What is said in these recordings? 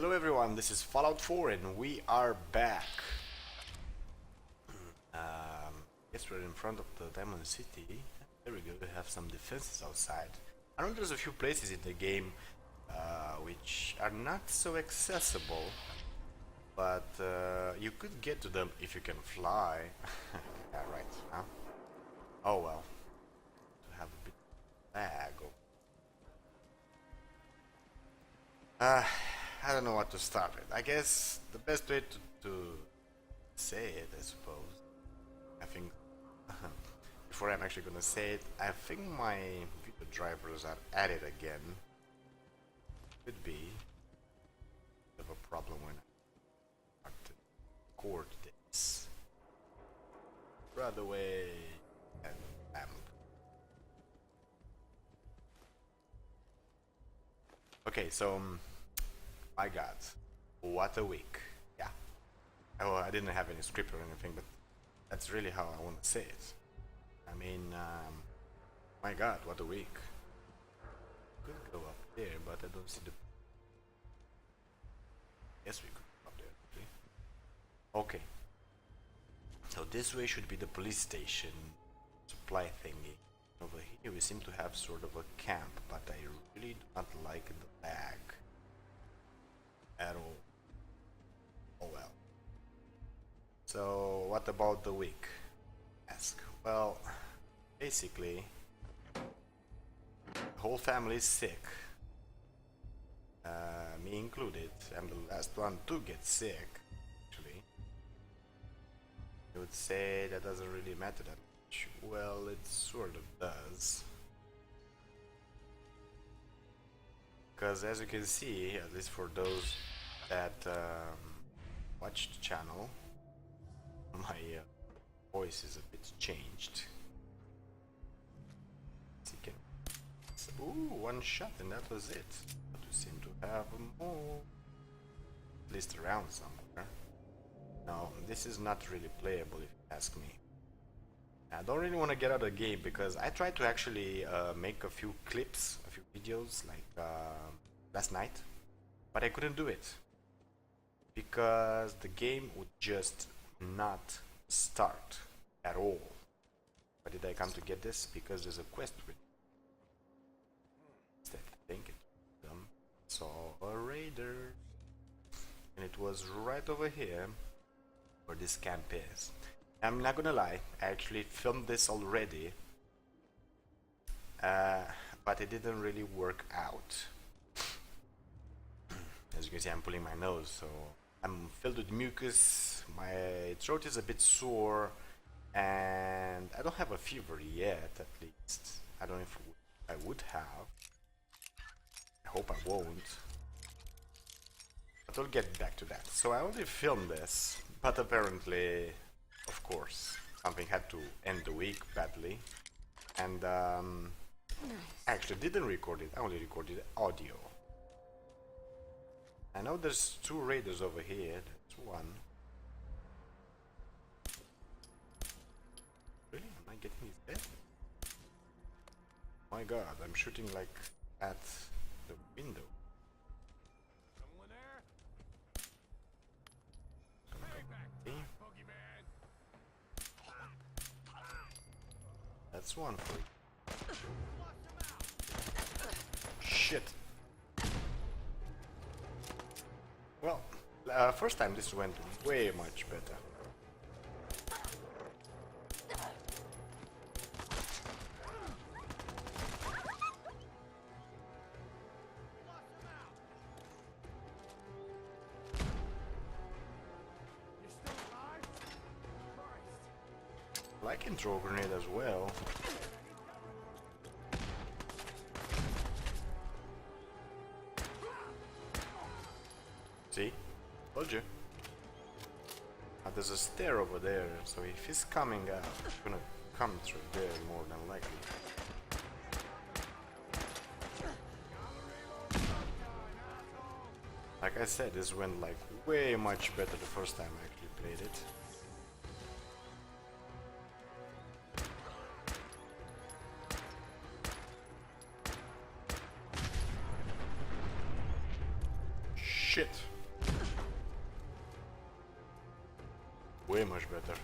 Hello everyone, this is Fallout 4 and we are back. Guess we're in front of the Diamond City. There we go, we have some defenses outside. I know there's a few places in the game which are not so accessible, but you could get to them if you can fly. Yeah, right, huh? Oh well, to have a bit of lag. I don't know what to start with. I guess the best way to say it, I suppose. I think before I'm actually gonna say it, I think my video drivers are at it again. Could be a bit of a problem when I start to record this. Right away and bam. Okay, so my God, what a week! Yeah. Oh, I didn't have any script or anything, but that's really how I want to say it. I mean, my God, what a week! Could go up there, but I don't see the. Yes, we could go up there. Actually. Okay. So this way should be the police station, supply thingy. Over here we seem to have sort of a camp, but I really do not like the lag at all. Oh well. So what about the week? Ask. Well, basically, the whole family is sick, me included. I'm the last one to get sick. Actually, you would say that doesn't really matter that much. Well, it sort of does. Because as you can see, at least for those that watch the channel, my voice is a bit changed. Ooh, one shot and that was it. But we seem to have more, at least around somewhere. No, this is not really playable if you ask me. I don't really want to get out of the game because I tried to actually make a few clips, a few videos like last night, but I couldn't do it because the game would just not start at all. Why did I come to get this? Because there's a quest with instead I think it saw a raider and it was right over here where this camp is. I'm not gonna lie, I actually filmed this already, but it didn't really work out. As you can see, I'm pulling my nose, so I'm filled with mucus, my throat is a bit sore, and I don't have a fever yet, at least. I don't know if I would have. I hope I won't. But we'll get back to that. So I only filmed this, but apparently, of course, something had to end the week badly. And I actually didn't record it, I only recorded audio. I know there's two raiders over here, that's one. Really? Am I getting his head? My God, I'm shooting like at the window. Someone there? Okay. That's one for you. Shit. Well, first time this went way much better. I can throw a grenade as well. See? Told you. There's a stair over there, so if he's coming out, he's gonna come through there more than likely. Like I said, this went like way much better the first time I actually played it. shit. Way much better.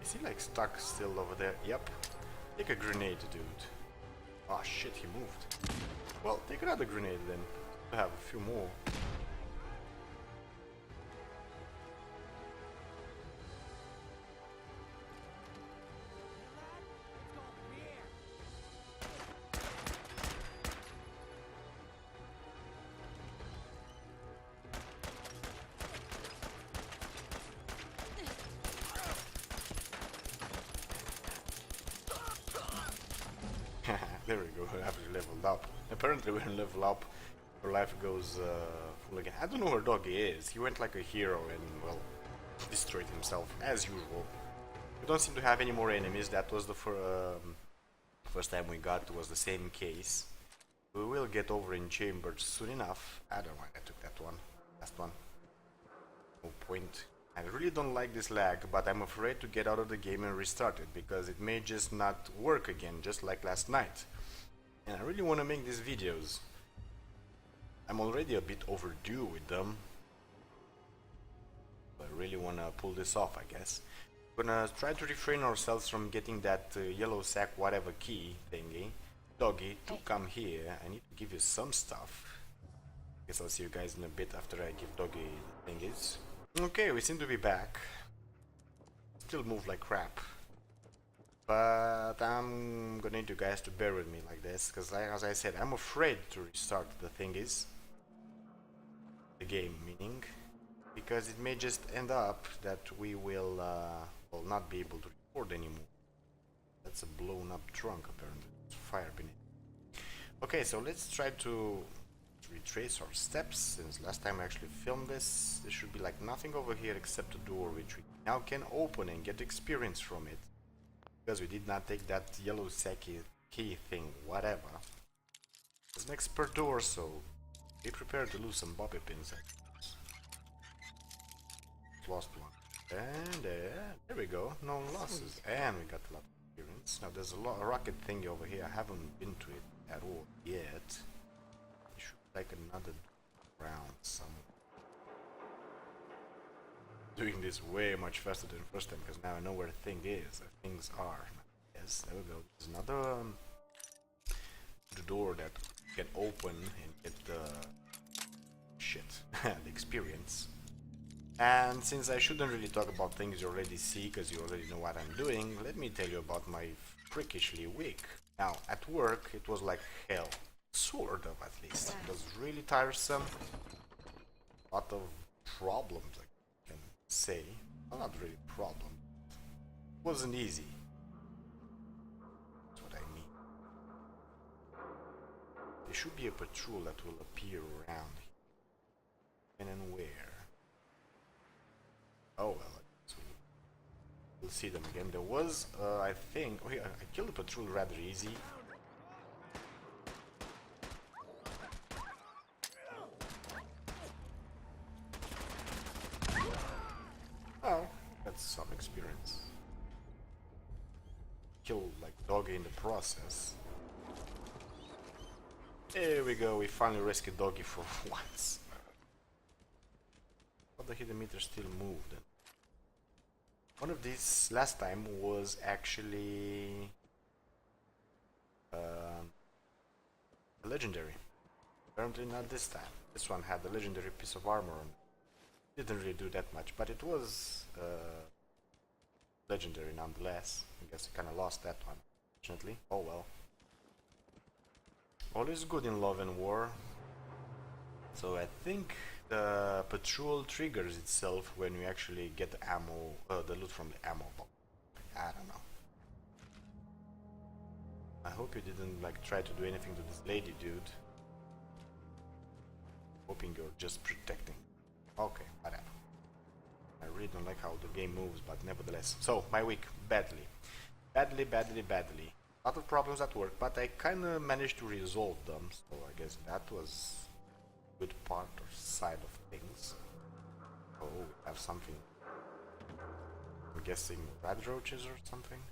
Is he like stuck still over there? Yep. Take a grenade, dude. Ah shit, he moved. Well, take another grenade then. I have a few more. There we go, after leveled up. Apparently when you level up, your life goes full again. I don't know where Doggy is. He went like a hero and, well, destroyed himself, as usual. We don't seem to have any more enemies. That was the first time we got, was the same case. We will get over in chambers soon enough. I don't know why I took that one. Last one. No point. I really don't like this lag, but I'm afraid to get out of the game and restart it, because it may just not work again, just like last night. And I really want to make these videos. I'm already a bit overdue with them. But I really want to pull this off, I guess. We're gonna try to refrain ourselves from getting that yellow sack whatever key thingy. Doggy, to come here. I need to give you some stuff. Guess I'll see you guys in a bit after I give Doggy the thingies. Okay, we seem to be back. Still move like crap. But I'm gonna need you guys to bear with me like this, because as I said, I'm afraid to restart the thingies. The game, meaning. Because it may just end up that we will not be able to record anymore. That's a blown up trunk apparently. There's fire beneath. Okay, so let's try to retrace our steps. Since last time I actually filmed this, there should be like nothing over here except a door which we now can open and get experience from it. Because we did not take that yellow sacky key thing, whatever. It's next per door, so be prepared to lose some bobby pins. Lost one. And there we go, no losses. And we got a lot of experience. Now there's a rocket thingy over here. I haven't been to it at all yet. It should be like another round somewhere. Doing this way much faster than first time, because now I know where the thing is. Things are. Yes, there we go. There's another the door that you can open and get the the experience. And since I shouldn't really talk about things you already see, because you already know what I'm doing, let me tell you about my freakishly week. Now, at work, it was like hell. Sort of, at least. It was really tiresome. A lot of problems, I can say. Well, not really problem. It wasn't easy. That's what I mean. There should be a patrol that will appear around here. When and where? Oh well, so we'll see them again. There was, I think, oh yeah, I killed the patrol rather easy. Oh, that's some experience. Killed like Doggy in the process. There we go, we finally rescued Doggy for once. But the hidden meter still moved. One of these last time was actually a legendary. Apparently not this time. This one had a legendary piece of armor on it. Didn't really do that much, but it was legendary nonetheless. I guess I kinda lost that one, fortunately. Oh well. All is good in love and war. So I think the patrol triggers itself when you actually get the ammo, the loot from the ammo box. I don't know. I hope you didn't like try to do anything to this lady, dude. Hoping you're just protecting. Okay, whatever. I really don't like how the game moves, but nevertheless. So, my week, badly. Badly. A lot of problems at work, but I kinda managed to resolve them, so I guess that was good part or side of things. Oh, we have something. I'm guessing rad roaches or something.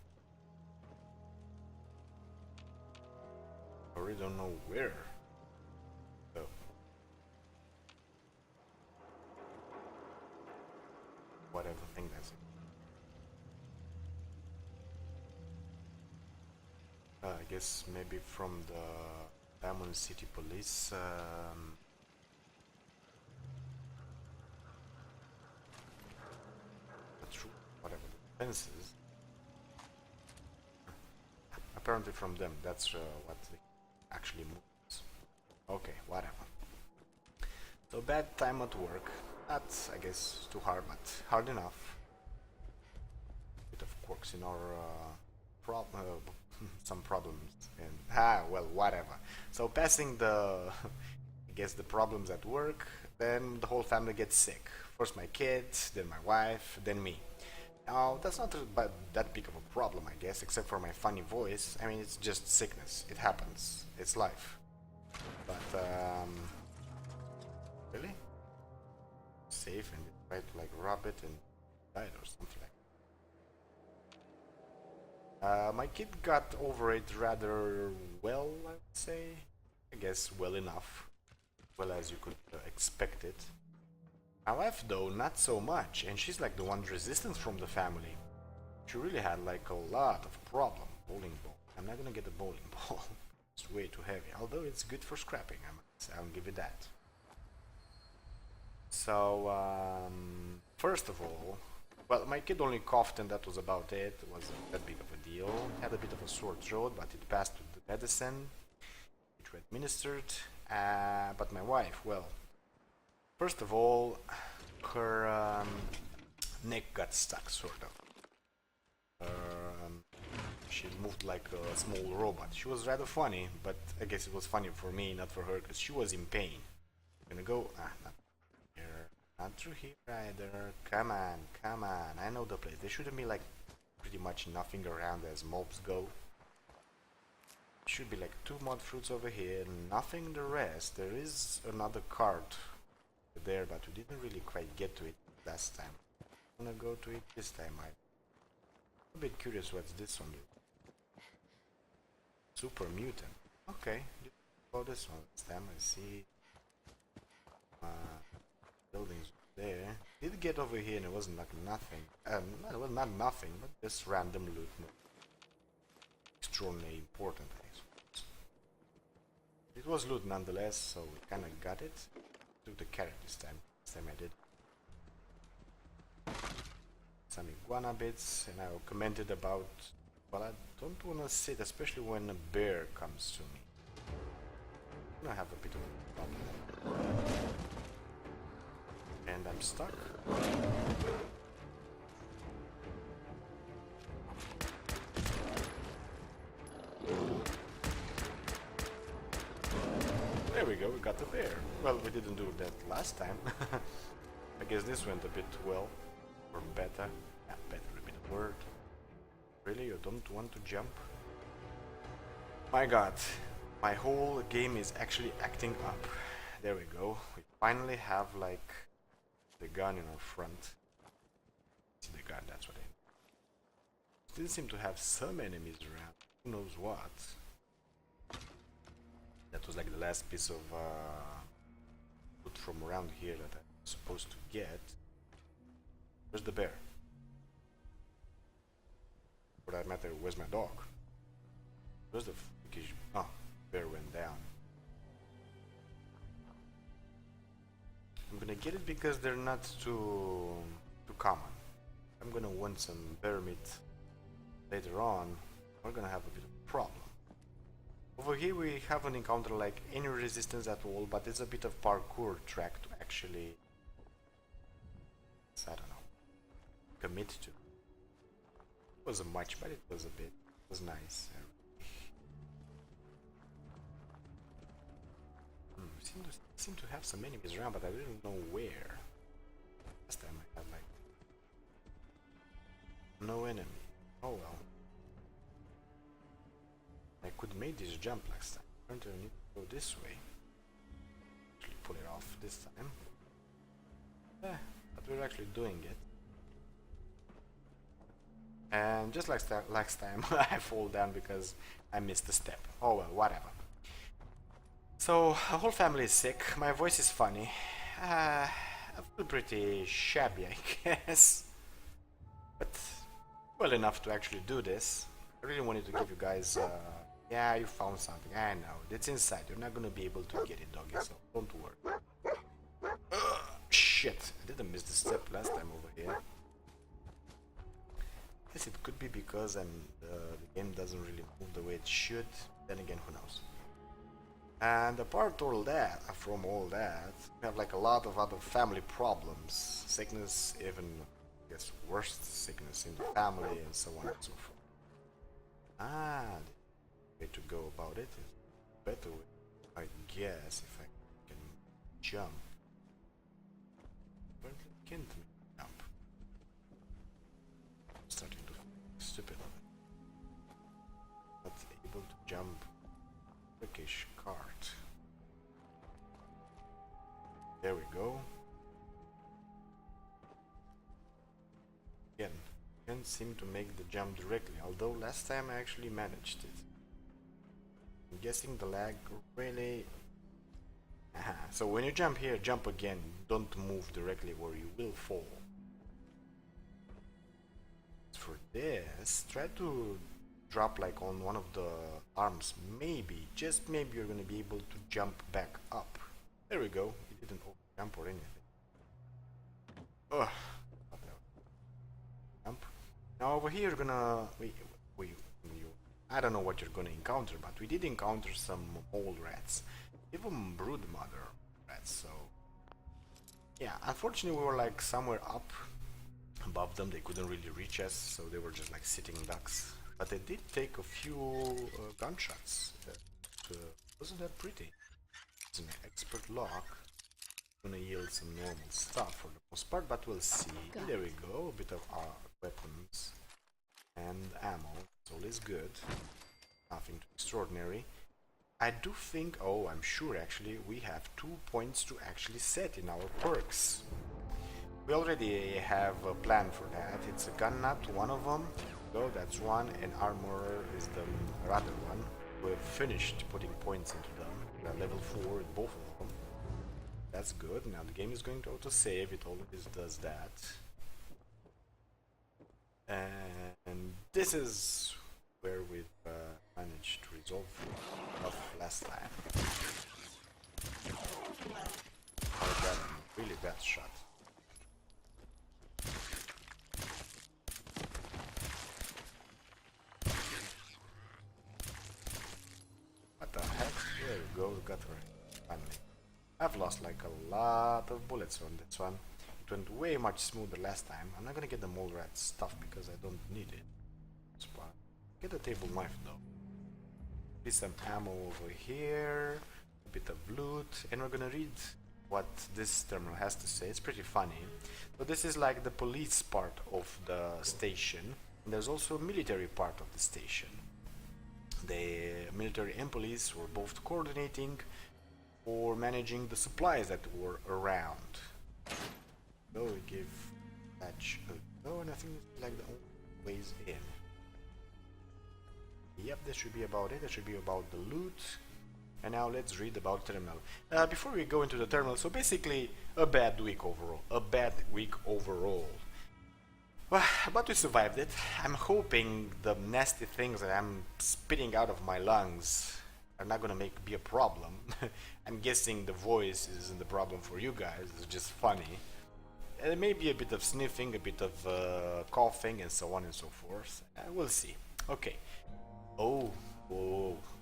I really don't know where. So I guess maybe from the Diamond City Police. Not true. Whatever the fences. Apparently from them. That's what they actually moves. Okay, whatever. So bad time at work. That's, I guess, too hard, but hard enough. Bit of quirks in our some problems, and well, whatever. So passing the, I guess, the problems at work, then the whole family gets sick. First my kids, then my wife, then me. Now that's not that big of a problem, I guess, except for my funny voice. I mean, it's just sickness. It happens. It's life. But really, safe and try to like rub it and die or something like. My kid got over it rather well, I would say. I guess well enough. Well as you could expect it. My wife, though, not so much, and she's like the one resistance from the family. She really had like a lot of problem. Bowling ball. I'm not gonna get a bowling ball. It's way too heavy. Although it's good for scrapping, I'll give it that. So, first of all, well, my kid only coughed and that was about it. It wasn't that big of a deal. Had a bit of a sore throat, but it passed with the medicine, which we administered. But my wife, well, first of all, her neck got stuck, sort of. She moved like a small robot. She was rather funny, but I guess it was funny for me, not for her, because she was in pain. Gonna go, not here. Not through here either. Come on, come on. I know the place. There shouldn't be like pretty much nothing around as mobs go. Should be like 2 mod fruits over here, nothing the rest. There is another cart there, but we didn't really quite get to it last time. I'm gonna go to it this time. I'm a bit curious what's this one do. Super mutant. Okay, oh, this one this time. I see buildings there. Did get over here and it wasn't like nothing. It was not nothing, but just random loot. Extraordinarily important, I suppose. It was loot nonetheless, so we kinda got it. Took the carrot this time. This time I did. Some iguana bits, and I commented about, but I don't wanna sit, especially when a bear comes to me. I'm gonna have a bit of a problem. And I'm stuck. There we go, we got the bear. Well, we didn't do that last time. I guess this went a bit well. Or better. Yeah, better, a bit of word. Really, you don't want to jump? My god, my whole game is actually acting up. There we go. We finally have like the gun in our front. See the gun, that's what I mean. Still seem to have some enemies around. Who knows what? That was like the last piece of loot from around here that I'm supposed to get. Where's the bear? For that matter, where's my dog? Where's the freakish... Oh, bear went down. I'm gonna get it because they're not too common. I'm gonna want some bear meat later on. We're gonna have a bit of a problem. Over here we haven't encountered like any resistance at all, but it's a bit of parkour track to actually, I don't know, commit to. It wasn't much, but it was a bit. It was nice. Seem to have some enemies around, but I didn't know where. Last time I had like no enemy. Oh well. I could make this jump last time. Apparently I need to go this way. Actually pull it off this time. Yeah, but we're actually doing it. And just like last time, I fall down because I missed a step. Oh well, whatever. So, the whole family is sick. My voice is funny. I feel pretty shabby, I guess. But well enough to actually do this. I really wanted to give you guys Yeah, you found something. I know. It's inside. You're not gonna be able to get it, doggy, so don't worry. Shit. I didn't miss the step last time over here. Guess it could be because the game doesn't really move the way it should. Then again, who knows? And apart from all that, we have like a lot of other family problems, sickness, even I guess worse sickness in the family, and so on and so forth. The way to go about it is better way, I guess, if I can jump. Apparently, I can't jump. I'm starting to feel stupid of it. Not able to jump. Turkish cart. There we go. Again, can't seem to make the jump directly, although last time I actually managed it. I'm guessing the lag really... Aha. So when you jump here, jump again. Don't move directly or you will fall. For this, try to drop like on one of the arms. Maybe, just maybe you're gonna be able to jump back up. There we go. You didn't jump or anything. Ugh. Jump. Now over here you're gonna... I don't know what you're gonna encounter, but we did encounter some mole rats. Even brood mother rats, so... Yeah, unfortunately we were like somewhere up above them. They couldn't really reach us, so they were just like sitting ducks. But they did take a few gunshots. Wasn't that pretty? It's an expert lock. Gonna yield some normal stuff for the most part, but we'll see. There we go. A bit of weapons and ammo. It's always good. Nothing too extraordinary. I do think, oh, I'm sure actually, we have 2 points to actually set in our perks. We already have a plan for that. It's a gun nut, one of them. Go, that's one, and armor is the other one. We've finished putting points into them. We are level 4 in both of them. That's good. Now the game is going to auto-save. It always does that. And this is where we've managed to resolve stuff last time. Oh, bad, really bad shot. What the heck? There we go, we got her finally. I've lost like a lot of bullets on this one. It went way much smoother last time. I'm not gonna get the mole rat stuff because I don't need it. Spot. Get a table knife though. Be some ammo over here, a bit of loot, and we're gonna read what this terminal has to say. It's pretty funny. So this is like the police part of the station. And there's also a military part of the station. The military and police were both coordinating for managing the supplies that were around. So we give patch a go, and I think it's like the only ways in. Yep, that should be about it. That should be about the loot. And now let's read about terminal. Before we go into the terminal, so basically a bad week overall. A bad week overall. Well, but we survived it. I'm hoping the nasty things that I'm spitting out of my lungs are not gonna be a problem. I'm guessing the voice isn't the problem for you guys. It's just funny. And maybe a bit of sniffing, a bit of coughing, and so on and so forth. We'll see. Okay. Oh,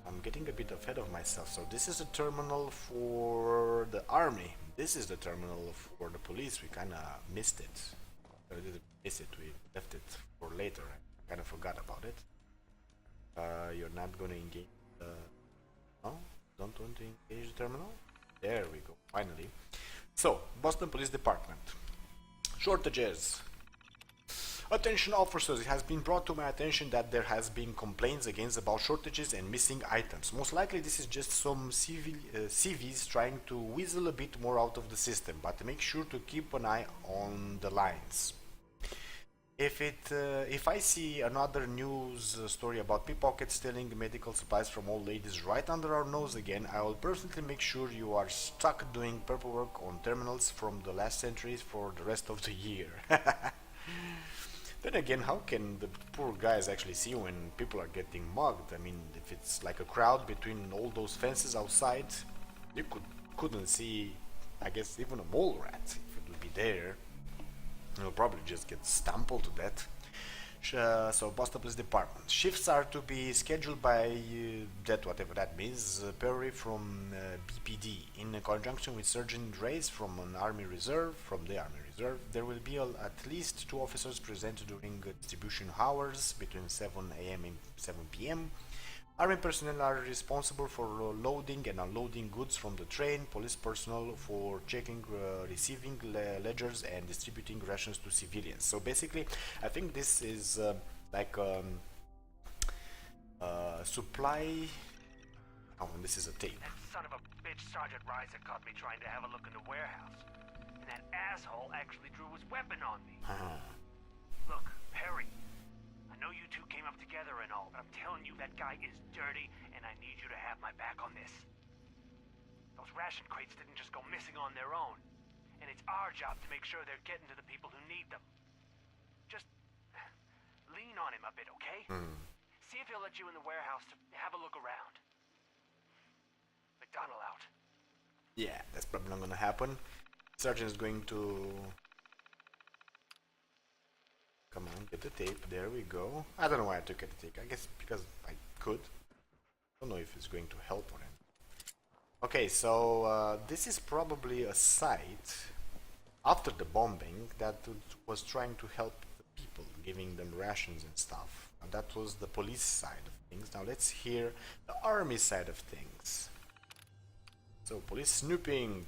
I'm getting a bit ahead of myself. So this is the terminal for the army. This is the terminal for the police. We kinda missed it. We didn't miss it, we left it for later. I kinda forgot about it. You're not gonna engage the... No? Don't want to engage the terminal? There we go, finally. So, Boston Police Department. Shortages. Attention officers, it has been brought to my attention that there has been complaints about shortages and missing items. Most likely this is just some CVs trying to weasel a bit more out of the system, but make sure to keep an eye on the lines. If I see another news story about pickpockets stealing medical supplies from old ladies right under our nose again, I will personally make sure you are stuck doing paperwork on terminals from the last centuries for the rest of the year. Then again, how can the poor guys actually see when people are getting mugged? I mean, if it's like a crowd between all those fences outside, you couldn't see, I guess, even a mole rat if it would be there. You'll probably just get stumbled to death. So Boston Police Department. Shifts are to be scheduled by that whatever that means. Perry from BPD in conjunction with Sergeant Reyes from the Army Reserve. There will be at least 2 officers present during distribution hours between 7 a.m. and 7 p.m. Army personnel are responsible for loading and unloading goods from the train, police personnel for checking, receiving ledgers and distributing rations to civilians. So basically, I think this is like supply... Oh, and this is a tape. That son of a bitch Sergeant Reiser caught me trying to have a look in the warehouse. And that asshole actually drew his weapon on me. Look, Perry, I know you two came up together and all, but I'm telling you that guy is dirty, and I need you to have my back on this. Those ration crates didn't just go missing on their own, and it's our job to make sure they're getting to the people who need them. Just lean on him a bit, okay? See if he'll let you in the warehouse to have a look around. McDonald out. Yeah, that's probably not gonna happen. Sergeant is going to... Come on, get the tape. There we go. I don't know why I took it to take. I guess because I could. Don't know if it's going to help or not. Okay, so this is probably a site after the bombing that was trying to help the people, giving them rations and stuff. And that was the police side of things. Now let's hear the army side of things. So, police snooping.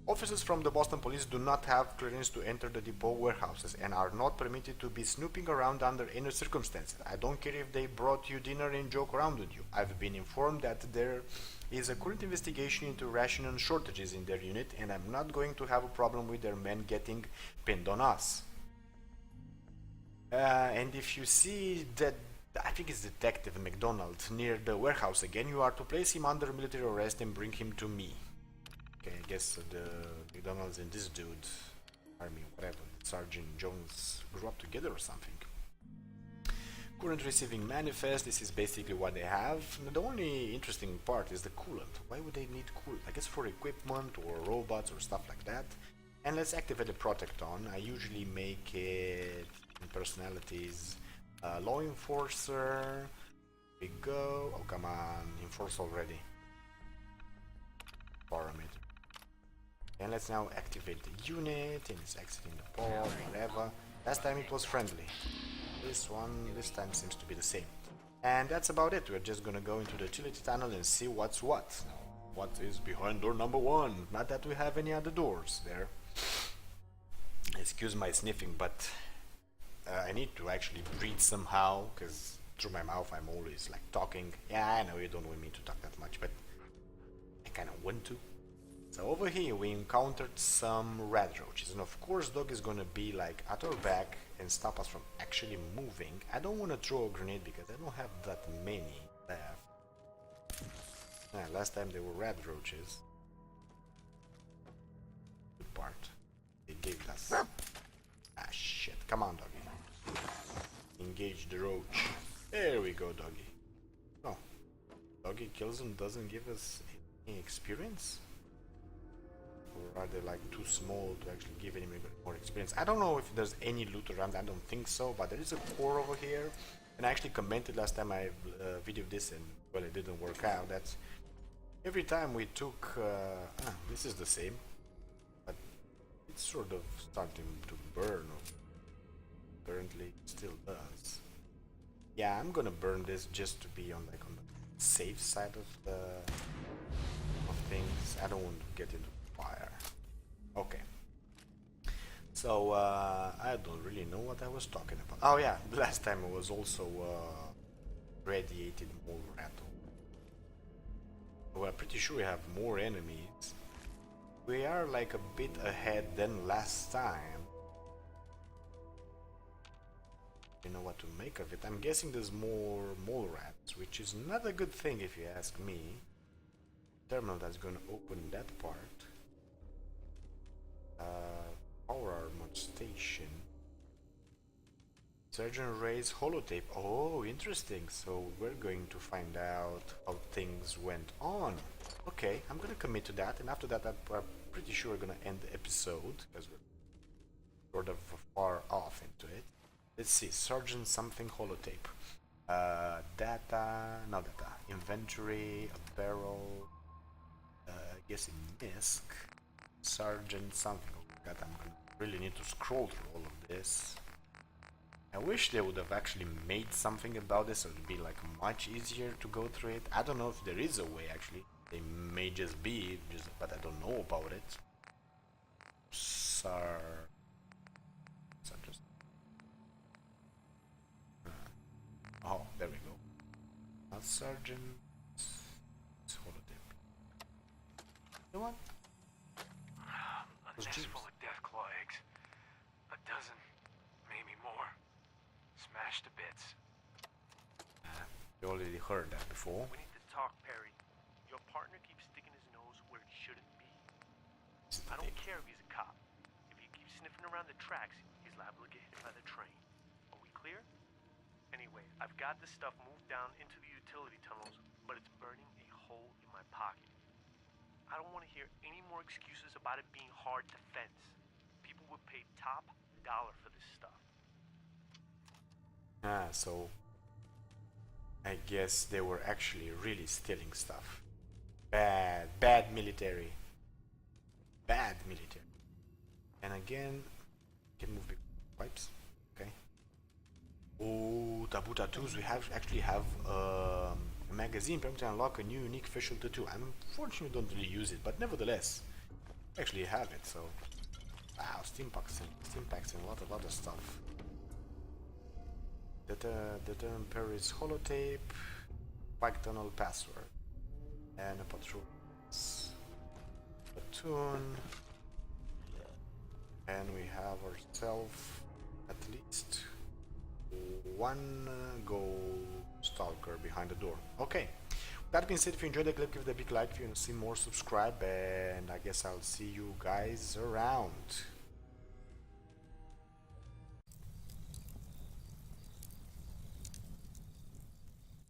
Officers from the Boston Police do not have clearance to enter the depot warehouses and are not permitted to be snooping around under any circumstances. I don't care if they brought you dinner and joke around with you. I've been informed that there is a current investigation into ration shortages in their unit, and I'm not going to have a problem with their men getting pinned on us. And if you see that, I think it's Detective McDonald near the warehouse again, you are to place him under military arrest and bring him to me. Okay, I guess the McDonald's and this dude, Army, whatever, Sergeant Jones grew up together or something. Current receiving manifest, this is basically what they have. The only interesting part is the coolant. Why would they need coolant? I guess for equipment or robots or stuff like that. And let's activate the Protecton. I usually make it in personalities. Law Enforcer. We go. Oh, come on. Enforce already. Parameter. And let's now activate the unit. And it's exiting the pod, whatever. Last time it was friendly. This time seems to be the same. And that's about it. We're just gonna go into the utility tunnel and see what's what. What is behind door number 1? Not that we have any other doors there. Excuse my sniffing, but I need to actually breathe somehow, because through my mouth I'm always like talking. Yeah, I know you don't want me to talk that much, but I kind of want to. So over here we encountered some rat roaches, and of course dog is gonna be like at our back and stop us from actually moving. I don't want to throw a grenade because I don't have that many left. Last time they were rat roaches. Good part. They gave us. Ah shit, come on doggy. Engage the roach. There we go doggy. Oh, doggy kills him, doesn't give us any experience? Or are they like too small to actually give any more experience? I don't know if there's any loot around, I don't think so, but there is a core over here. And I actually commented last time I videoed this and well it didn't work out. That's every time we took, this is the same, but it's sort of starting to burn, or apparently it still does. Yeah, I'm gonna burn this just to be on like on the safe side of things. I don't want to get into fire. Okay. So I don't really know what I was talking about. Oh yeah, last time it was also radiated mole rattle. We're pretty sure we have more enemies. We are like a bit ahead than last time. You know what to make of it. I'm guessing there's more mole rats, which is not a good thing if you ask me. Terminal that's going to open that part. Power armor station. Surgeon Ray's holotape. Oh, interesting. So we're going to find out how things went on. Okay, I'm gonna commit to that, and after that, I'm pretty sure we're gonna end the episode because we're sort of far off into it. Let's see, Surgeon something holotape. Data, no data. Inventory, apparel. I guess in MISC. Sergeant something. Oh my god, I'm gonna really need to scroll through all of this. I wish they would have actually made something about this, so it would be like much easier to go through it. I don't know if there is a way actually. They may just be, but I don't know about it. Just. Oh, there we go. Not Sergeant. It's holotape. The one? A nest full of deathclaw eggs. A dozen, maybe more. Smashed to bits. You already heard that before. We need to talk, Perry. Your partner keeps sticking his nose where it shouldn't be. I don't care if he's a cop. If he keeps sniffing around the tracks, he's liable to get hit by the train. Are we clear? Anyway, I've got this stuff moved down into the utility tunnels, but it's burning a hole in my pocket. I don't want to hear any more excuses about it being hard to fence. People would pay top dollar for this stuff. So I guess they were actually really stealing stuff. Bad military. Bad military. And again, can move the pipes. Okay. Oh, taboo tattoos. We actually have a magazine permitting to unlock a new unique facial tattoo. I unfortunately don't really use it, but nevertheless, I actually have it. So, wow, steam packs and a lot of stuff. Data Paris holotape, bike tunnel password, and a platoon, and we have ourselves at least one gold stalker behind the door. Okay, that being said, if you enjoyed the clip, give it a big like. If you want to see more, subscribe, and I guess I'll see you guys around.